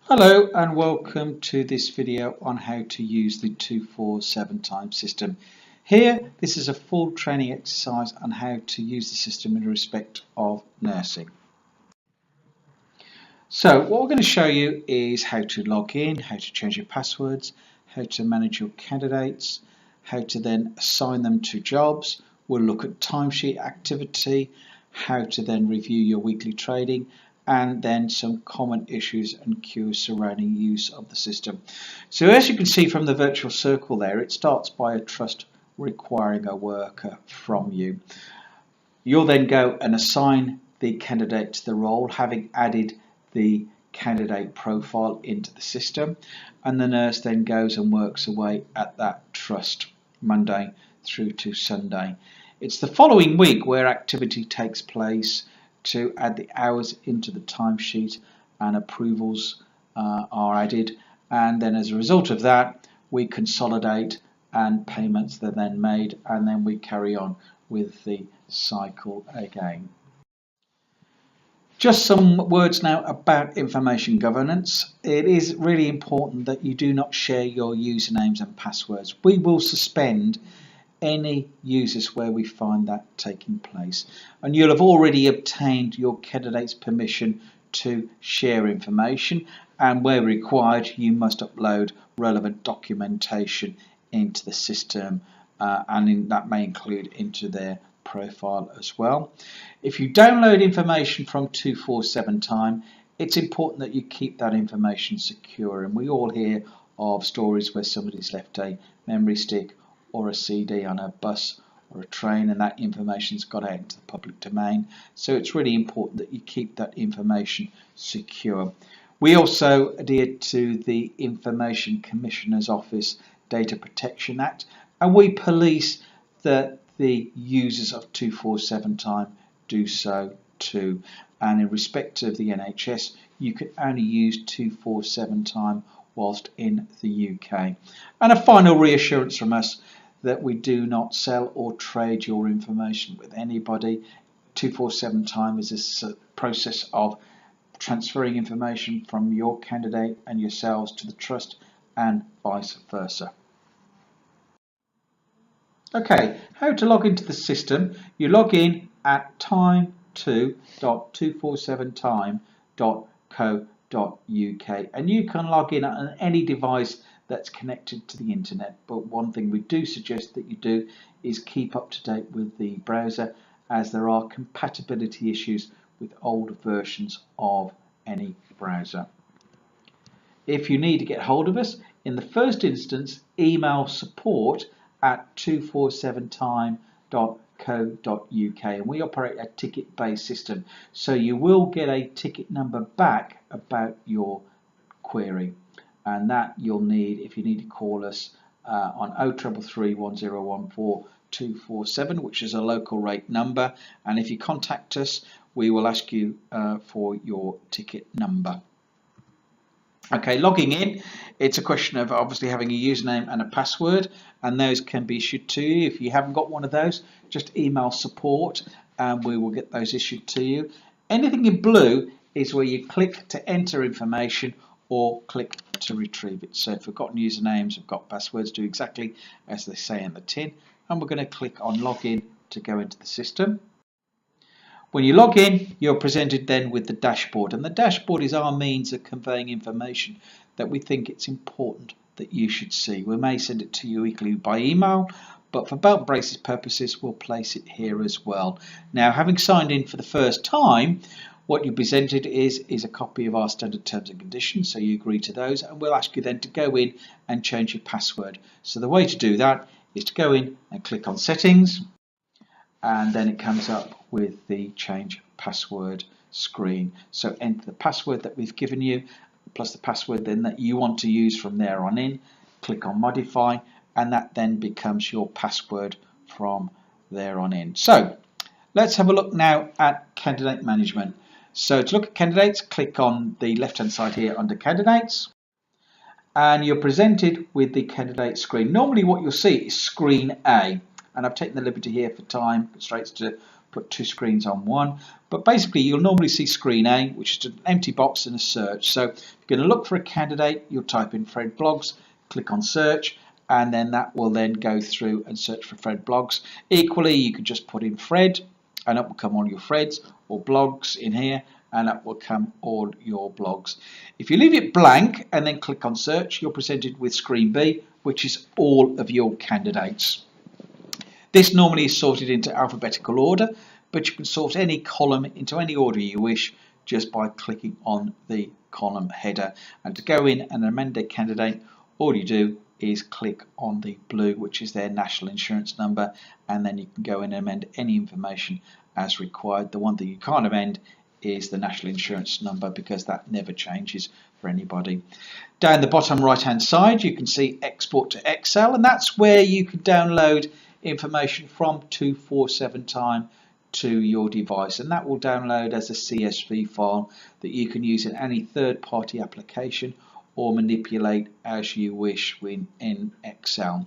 Hello and welcome to this video on how to use the 247 time system. Here, this is a full training exercise on how to use the system in respect of nursing. So what we're going to show you is how to log in, how to change your passwords, how to manage your candidates, how to then assign them to jobs. We'll look at timesheet activity, how to then review your weekly trading, and then some common issues and cues surrounding use of the system. So as you can see from the virtual circle there, it starts by a trust requiring a worker from you. You'll then go and assign the candidate to the role, having added the candidate profile into the system, and the nurse then goes and works away at that trust Monday through to Sunday. It's the following week where activity takes place to add the hours into the timesheet and approvals are added, and then as a result of that we consolidate and payments are then made, and then we carry on with the cycle again. Just some words now about information governance. It is really important that you do not share your usernames and passwords. We will suspend any users where we find that taking place, and you'll have already obtained your candidate's permission to share information, and where required you must upload relevant documentation into the system, that may include into their profile as well. If you download information from 247 time, it's important that you keep that information secure, and we all hear of stories where somebody's left a memory stick or a CD on a bus or a train, and that information's got out into the public domain. So it's really important that you keep that information secure. We also adhere to the Information Commissioner's Office Data Protection Act, and we police that the users of 247 time do so too. And in respect of the NHS, you can only use 247 time whilst in the UK. And a final reassurance from us that we do not sell or trade your information with anybody. 247 time is a process of transferring information from your candidate and yourselves to the trust and vice versa. Okay, how to log into the system. You log in at time2.247time.co.uk, and you can log in on any device that's connected to the internet, but one thing we do suggest that you do is keep up to date with the browser, as there are compatibility issues with older versions of any browser. If you need to get hold of us, in the first instance email support@247time.co.uk, and we operate a ticket based system, so you will get a ticket number back about your query, and that you'll need if you need to call us on 0333 1014 247, which is a local rate number, and if you contact us we will ask you for your ticket number. Okay, logging in, it's a question of obviously having a username and a password, and those can be issued to you. If you haven't got one of those, just email support and we will get those issued to you. Anything in blue is where you click to enter information or click to retrieve it. So forgotten usernames, forgot passwords, do exactly as they say in the tin, and we're going to click on login to go into the system. When you log in, you're presented then with the dashboard, and the dashboard is our means of conveying information that we think it's important that you should see. We may send it to you weekly by email, but for belt braces purposes we'll place it here as well. Now, having signed in for the first time, what you're presented is a copy of our standard terms and conditions, so you agree to those, and we'll ask you then to go in and change your password. So the way to do that is to go in and click on settings, and then it comes up with the change password screen. So enter the password that we've given you plus the password then that you want to use from there on in. Click on modify, and that then becomes your password from there on in. So let's have a look now at candidate management. So to look at candidates, click on the left hand side here under candidates, and you're presented with the candidate screen. Normally what you'll see is screen A, and I've taken the liberty here for time constraints to put two screens on one. But basically you'll normally see screen A, which is an empty box and a search. So if you're going to look for a candidate, you'll type in Fred Bloggs, click on search, and then that will then go through and search for Fred Bloggs. Equally, you could just put in Fred, and up will come all your Freds or blogs in here, and up will come all your blogs. If you leave it blank and then click on search, you're presented with screen B, which is all of your candidates. This normally is sorted into alphabetical order, but you can sort any column into any order you wish just by clicking on the column header. And to go in and amend a candidate, all you do is click on the blue, which is their national insurance number, and then you can go in and amend any information as required. The one thing you can't amend is the national insurance number, because that never changes for anybody. Down the bottom right hand side you can see export to Excel, and that's where you can download information from 247 time to your device, and that will download as a CSV file that you can use in any third-party application or manipulate as you wish in Excel.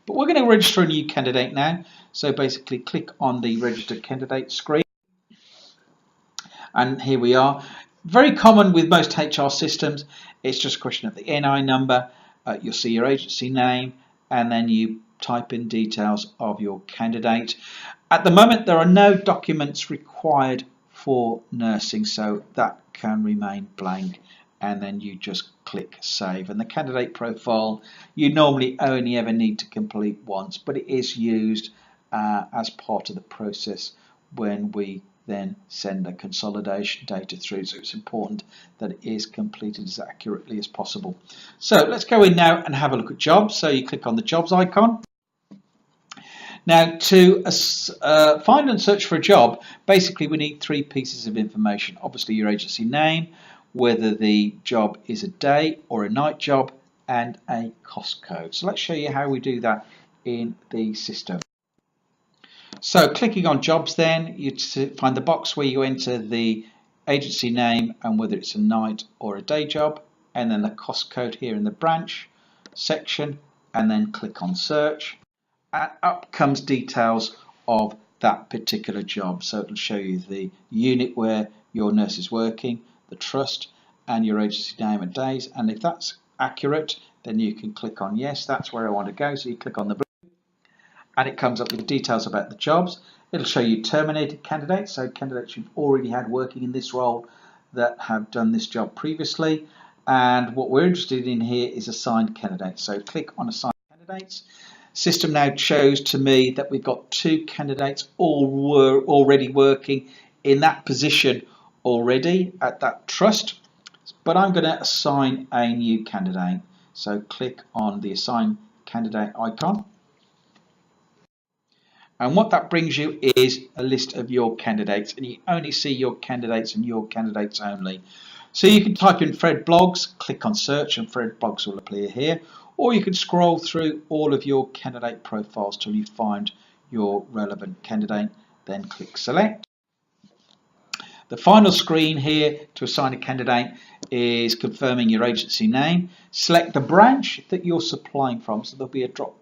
But we're going to register a new candidate now, so basically click on the register candidate screen, and here we are. Very common with most HR systems, it's just a question of the NI number, you'll see your agency name, and then you type in details of your candidate. At the moment there are no documents required for nursing, so that can remain blank, and then you just click save. And the candidate profile you normally only ever need to complete once, but it is used as part of the process when we then send the consolidation data through, so it's important that it is completed as accurately as possible. So let's go in now and have a look at jobs. So you click on the jobs icon. Now to find and search for a job, basically we need three pieces of information. Obviously your agency name, whether the job is a day or a night job, and a cost code. So let's show you how we do that in the system. So clicking on jobs, then you find the box where you enter the agency name and whether it's a night or a day job, and then the cost code here in the branch section, and then click on search, and up comes details of that particular job. So it'll show you the unit where your nurse is working, the trust, and your agency name and days. And if that's accurate, then you can click on yes, that's where I want to go. So you click on the blue, and it comes up with details about the jobs. It'll show you terminated candidates, so candidates you've already had working in this role that have done this job previously. And what we're interested in here is assigned candidates. So click on assigned candidates. System now shows to me that we've got two candidates all were already working in that position already at that trust, but I'm going to assign a new candidate. So click on the assign candidate icon, and what that brings you is a list of your candidates, and you only see your candidates and your candidates only. So you can type in Fred Bloggs, click on search, and Fred Bloggs will appear here, or you can scroll through all of your candidate profiles till you find your relevant candidate, then click select. The final screen here to assign a candidate is confirming your agency name. Select the branch that you're supplying from, so there'll be a drop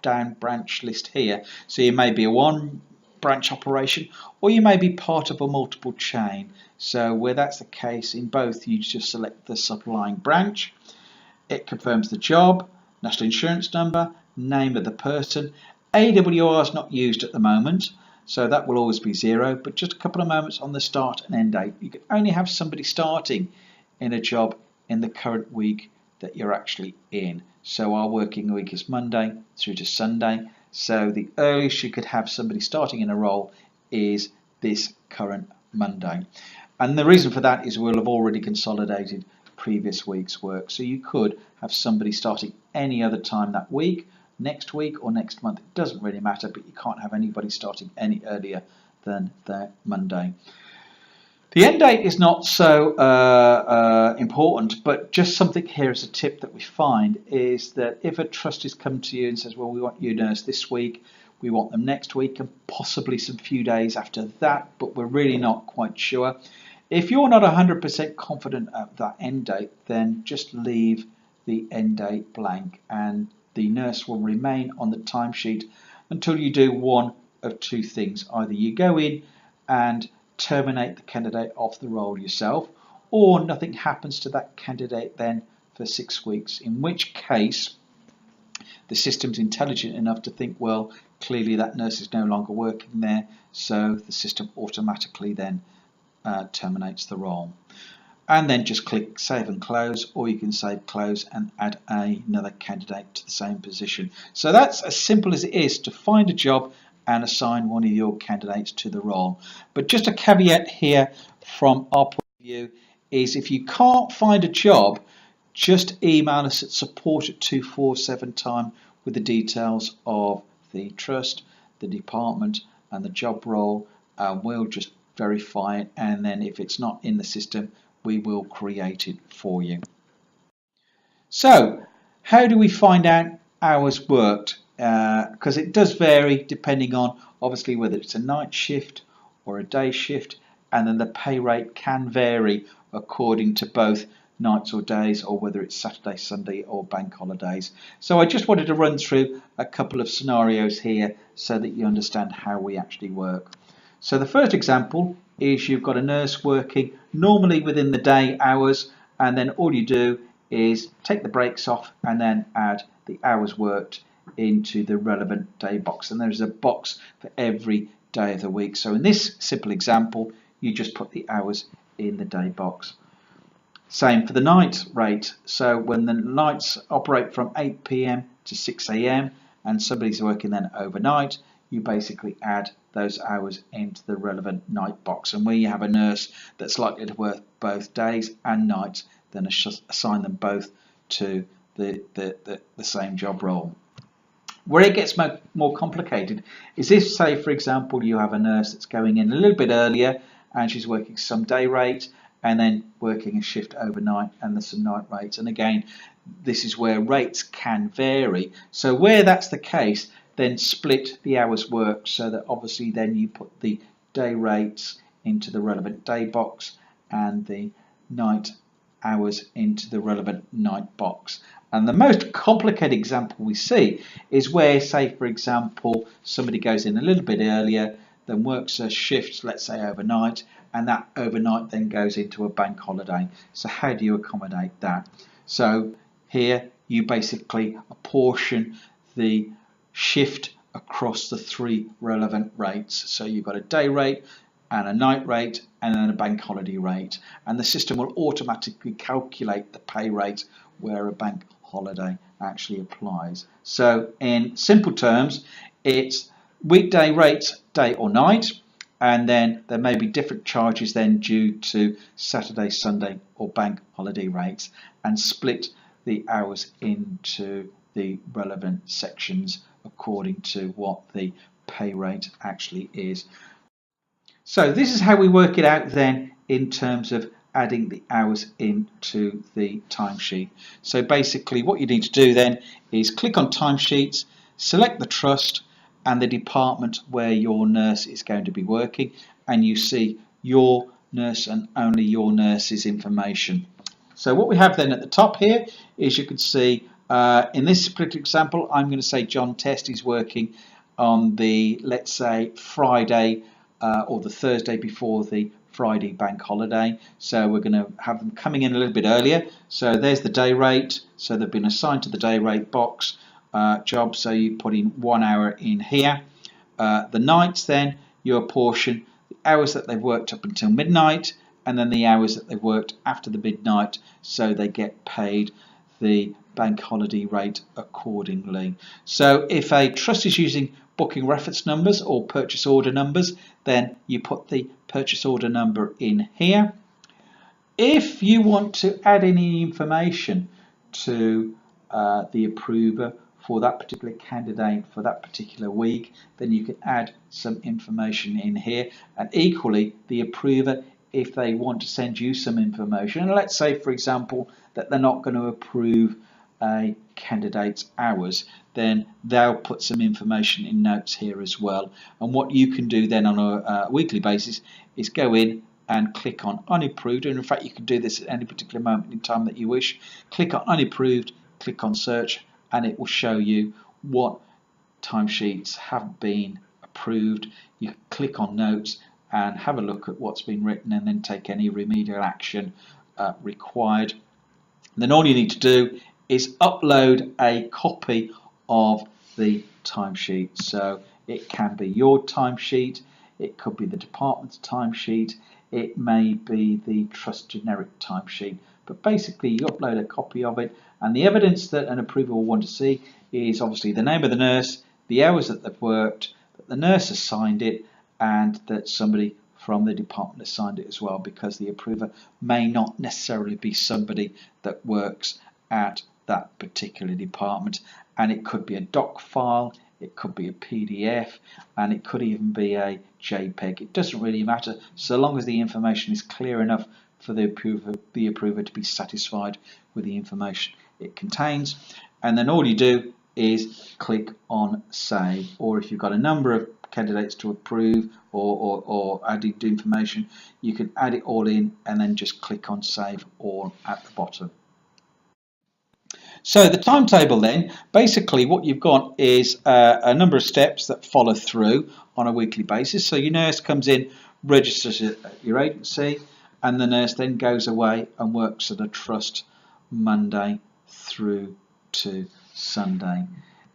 down branch list here. So you may be a one branch operation, or you may be part of a multiple chain. So where that's the case, in both you just select the supplying branch. It confirms the job, national insurance number, name of the person. AWR is not used at the moment, so that will always be 0, but just a couple of moments on the start and end date. You can only have somebody starting in a job in the current week that you're actually in. So our working week is Monday through to Sunday, so the earliest you could have somebody starting in a role is this current Monday. And the reason for that is we'll have already consolidated previous week's work, so you could have somebody starting any other time that week, next week or next month. It doesn't really matter, but you can't have anybody starting any earlier than that Monday. The end date is not so important, but just something here as a tip that we find is that if a trust has come to you and says, well, we want you nurse this week, we want them next week, and possibly some few days after that, but we're really not quite sure. If you're not 100% confident of that end date, then just leave the end date blank, and the nurse will remain on the timesheet until you do one of two things. Either you go in and terminate the candidate off the role yourself, or nothing happens to that candidate then for 6 weeks, in which case the system's intelligent enough to think, well, clearly that nurse is no longer working there, so the system automatically then terminates the role. And then just click save and close, or you can save, close, and add another candidate to the same position. So that's as simple as it is to find a job and assign one of your candidates to the role. But just a caveat here from our point of view is if you can't find a job, just email us at support@247time with the details of the trust, the department, and the job role. We'll just verify it, and then if it's not in the system, we will create it for you. So, how do we find out hours worked? Because it does vary depending on obviously whether it's a night shift or a day shift, and then the pay rate can vary according to both nights or days, or whether it's Saturday, Sunday, or bank holidays. So I just wanted to run through a couple of scenarios here so that you understand how we actually work. So the first example is you've got a nurse working normally within the day hours, and then all you do is take the breaks off and then add the hours worked into the relevant day box, and there's a box for every day of the week. So in this simple example, you just put the hours in the day box. Same for the night rate. So when the nights operate from 8 p.m. to 6 a.m. and somebody's working then overnight, you basically add those hours into the relevant night box. And where you have a nurse that's likely to work both days and nights, then assign them both to the same job role. Where it gets more complicated is if, say, for example, you have a nurse that's going in a little bit earlier and she's working some day rate and then working a shift overnight, and there's some night rates. And again, this is where rates can vary. So where that's the case, then split the hours worked so that obviously then you put the day rates into the relevant day box and the night hours into the relevant night box. And the most complicated example we see is where, say, for example, somebody goes in a little bit earlier, then works a shift, let's say overnight, and that overnight then goes into a bank holiday. So how do you accommodate that? So here you basically apportion the shift across the three relevant rates. So you've got a day rate and a night rate and then a bank holiday rate, and the system will automatically calculate the pay rate where a bank holiday actually applies. So in simple terms, it's weekday rates, day or night, and then there may be different charges then due to Saturday, Sunday or bank holiday rates, and split the hours into the relevant sections according to what the pay rate actually is. So this is how we work it out then in terms of adding the hours into the timesheet. So basically what you need to do then is click on timesheets, select the trust and the department where your nurse is going to be working, and you see your nurse and only your nurse's information. So what we have then at the top here is you can see in this particular example, I'm going to say John Test is working on the, let's say, Friday or the Thursday before the Friday bank holiday. So we're going to have them coming in a little bit earlier. So there's the day rate. So they've been assigned to the day rate box job. So you put in 1 hour in here. The nights then you apportion the hours that they've worked up until midnight, and then the hours that they've worked after the midnight, so they get paid the bank holiday rate accordingly. So if a trust is using booking reference numbers or purchase order numbers, then you put the purchase order number in here. If you want to add any information to the approver for that particular candidate for that particular week, then you can add some information in here. And equally, the approver, if they want to send you some information, and let's say, for example, that they're not going to approve a candidate's hours, then they'll put some information in notes here as well. And what you can do then on a weekly basis is go in and click on unapproved, and in fact you can do this at any particular moment in time that you wish. Click on unapproved, click on search, and it will show you what timesheets have been approved. You click on notes and have a look at what's been written and then take any remedial action required. Then all you need to do is upload a copy of the timesheet. So it can be your timesheet, it could be the department's timesheet, it may be the trust generic timesheet. But basically you upload a copy of it, and the evidence that an approver will want to see is obviously the name of the nurse, the hours that they've worked, that the nurse has signed it, and that somebody from the department has signed it as well, because the approver may not necessarily be somebody that works at that particular department, and it could be a doc file, it could be a PDF, and it could even be a JPEG. It doesn't really matter so long as the information is clear enough for the approver to be satisfied with the information it contains. And then all you do is click on save, or if you've got a number of candidates to approve or added information, you can add it all in and then just click on save all at the bottom. So the timetable then, basically what you've got is a number of steps that follow through on a weekly basis. So your nurse comes in, registers at your agency, and the nurse then goes away and works at a trust Monday through to Sunday.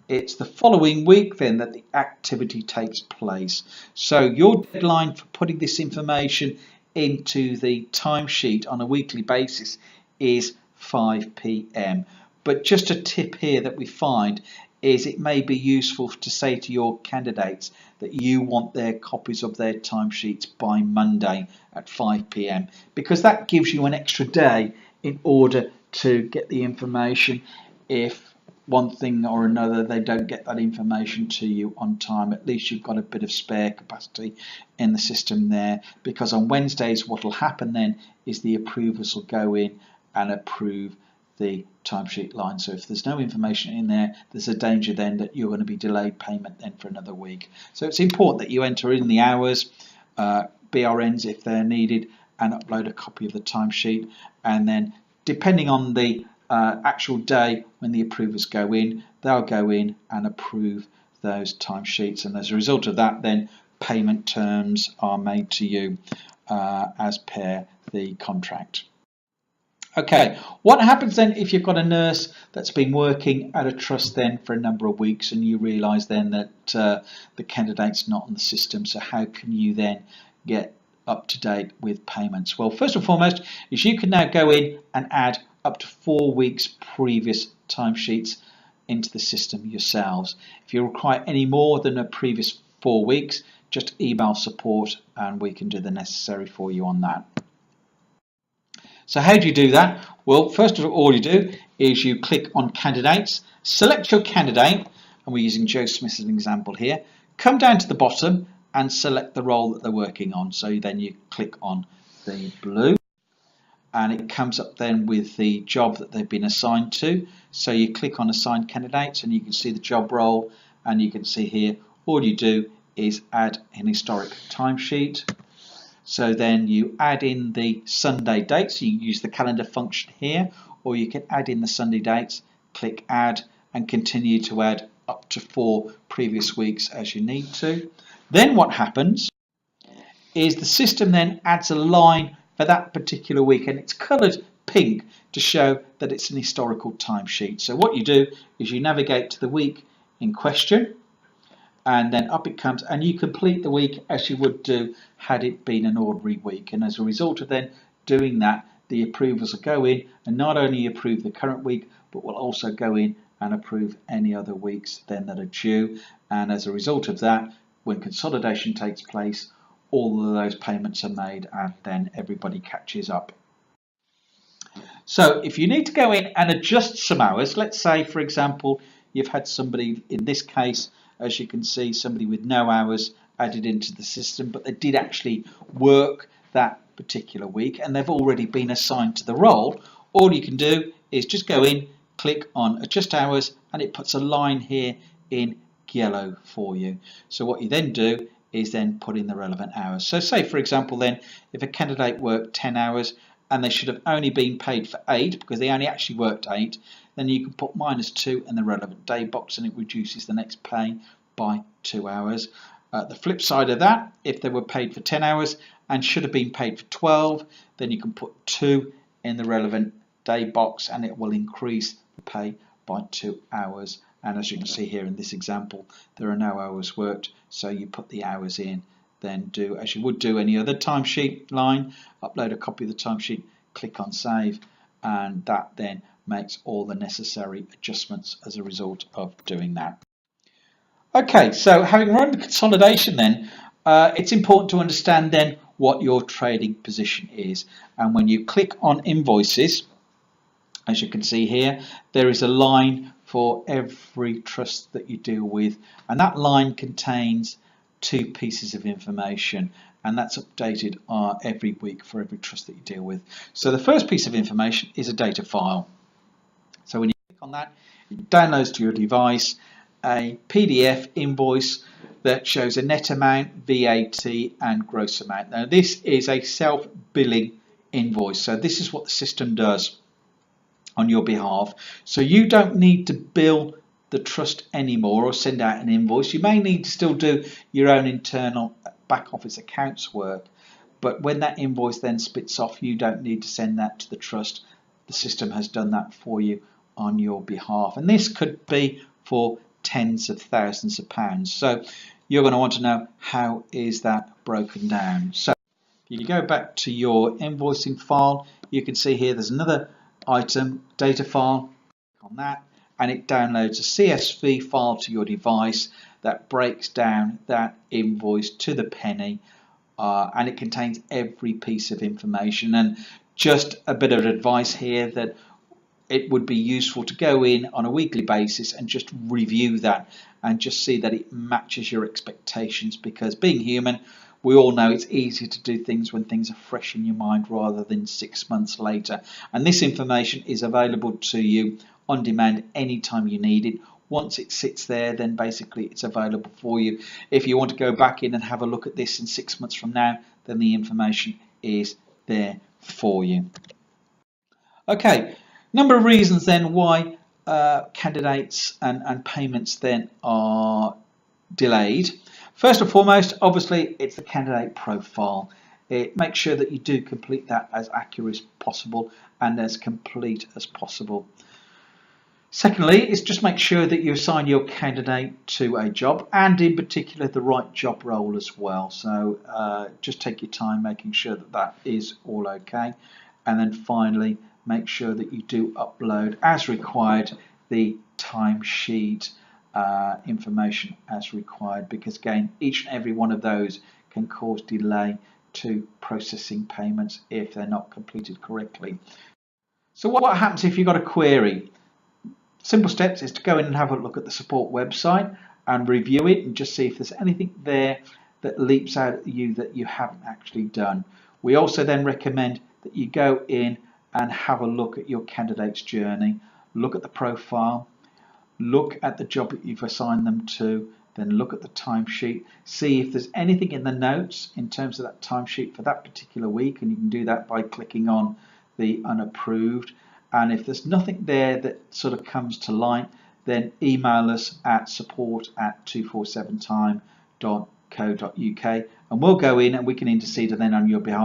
It's the following week then that the activity takes place. So your deadline for putting this information into the timesheet on a weekly basis is 5 p.m. But just a tip here that we find is it may be useful to say to your candidates that you want their copies of their timesheets by Monday at 5 p.m. because that gives you an extra day in order to get the information if one thing or another they don't get that information to you on time. At least you've got a bit of spare capacity in the system there, because on Wednesdays what will happen then is the approvers will go in and approve the timesheet line. So if there's no information in there, there's a danger then that you're going to be delayed payment then for another week. So it's important that you enter in the hours, BRNs if they're needed, and upload a copy of the timesheet. And then depending on the actual day when the approvers go in, they'll go in and approve those timesheets. And as a result of that, then payment terms are made to you as per the contract. Okay, what happens then if you've got a nurse that's been working at a trust then for a number of weeks and you realise then that the candidate's not on the system? So how can you then get up to date with payments? Well, first and foremost is you can now go in and add up to 4 weeks previous timesheets into the system yourselves. If you require any more than a previous 4 weeks, just email support and we can do the necessary for you on that. So how do you do that? Well, first of all you do is you click on candidates, select your candidate, and we're using Joe Smith as an example here. Come down to the bottom and select the role that they're working on. So then you click on the blue and it comes up then with the job that they've been assigned to. So you click on assigned candidates and you can see the job role, and you can see here all you do is add an historic timesheet. So then you add in the Sunday dates. You use the calendar function here, or you can add in the Sunday dates, click add, and continue to add up to 4 previous weeks as you need to. Then what happens is the system then adds a line for that particular week, and it's coloured pink to show that it's an historical timesheet. So what you do is you navigate to the week in question, and then up it comes, and you complete the week as you would do had it been an ordinary week. And as a result of then doing that, the approvers will go in and not only approve the current week, but will also go in and approve any other weeks then that are due. And as a result of that, when consolidation takes place, all of those payments are made and then everybody catches up. So if you need to go in and adjust some hours, let's say for example you've had somebody, in this case as you can see, somebody with no hours added into the system, but they did actually work that particular week and they've already been assigned to the role. All you can do is just go in, click on adjust hours, and it puts a line here in yellow for you. So what you then do is then put in the relevant hours. So say for example then if a candidate worked 10 hours and they should have only been paid for 8 because they only actually worked 8, then you can put -2 in the relevant day box and it reduces the next pay by 2 hours. The flip side of that, if they were paid for 10 hours and should have been paid for 12, then you can put 2 in the relevant day box and it will increase the pay by 2 hours. And as you can see here in this example, there are no hours worked, so you put the hours in, then do as you would do any other timesheet line, upload a copy of the timesheet, click on save, and that then makes all the necessary adjustments as a result of doing that. Okay, so having run the consolidation then, it's important to understand then what your trading position is. And when you click on invoices, as you can see here, there is a line for every trust that you deal with, and that line contains 2 pieces of information, and that's updated every week for every trust that you deal with. So the first piece of information is a data file. So when you click on that, it downloads to your device a PDF invoice that shows a net amount, VAT and gross amount. Now this is a self-billing invoice, so this is what the system does on your behalf. So you don't need to bill the trust anymore or send out an invoice. You may need to still do your own internal back office accounts work, but when that invoice then spits off, you don't need to send that to the trust. The system has done that for you on your behalf, and this could be for tens of thousands of pounds. So you're going to want to know, how is that broken down? So if you go back to your invoicing file, you can see here there's another item, data file. Click on that and it downloads a CSV file to your device that breaks down that invoice to the penny, and it contains every piece of information. And just a bit of advice here, that it would be useful to go in on a weekly basis and just review that and just see that it matches your expectations, because being human, we all know it's easier to do things when things are fresh in your mind rather than 6 months later. And this information is available to you on demand anytime you need it. Once it sits there, then basically it's available for you. If you want to go back in and have a look at this in 6 months from now, then the information is there for you. Okay, number of reasons then why candidates and payments then are delayed. First and foremost, obviously, it's the candidate profile. It makes sure that you do complete that as accurate as possible and as complete as possible. Secondly, is just make sure that you assign your candidate to a job, and in particular the right job role as well. So just take your time making sure that that is all okay. And then finally, make sure that you do upload as required the timesheet information as required, because again, each and every one of those can cause delay to processing payments if they're not completed correctly. So what happens if you've got a query? Simple steps is to go in and have a look at the support website and review it and just see if there's anything there that leaps out at you that you haven't actually done. We also then recommend that you go in and have a look at your candidate's journey, look at the profile, look at the job that you've assigned them to, then look at the timesheet, see if there's anything in the notes in terms of that timesheet for that particular week, and you can do that by clicking on the unapproved. And if there's nothing there that sort of comes to light, then email us at support@247time.co.uk and we'll go in and we can intercede then on your behalf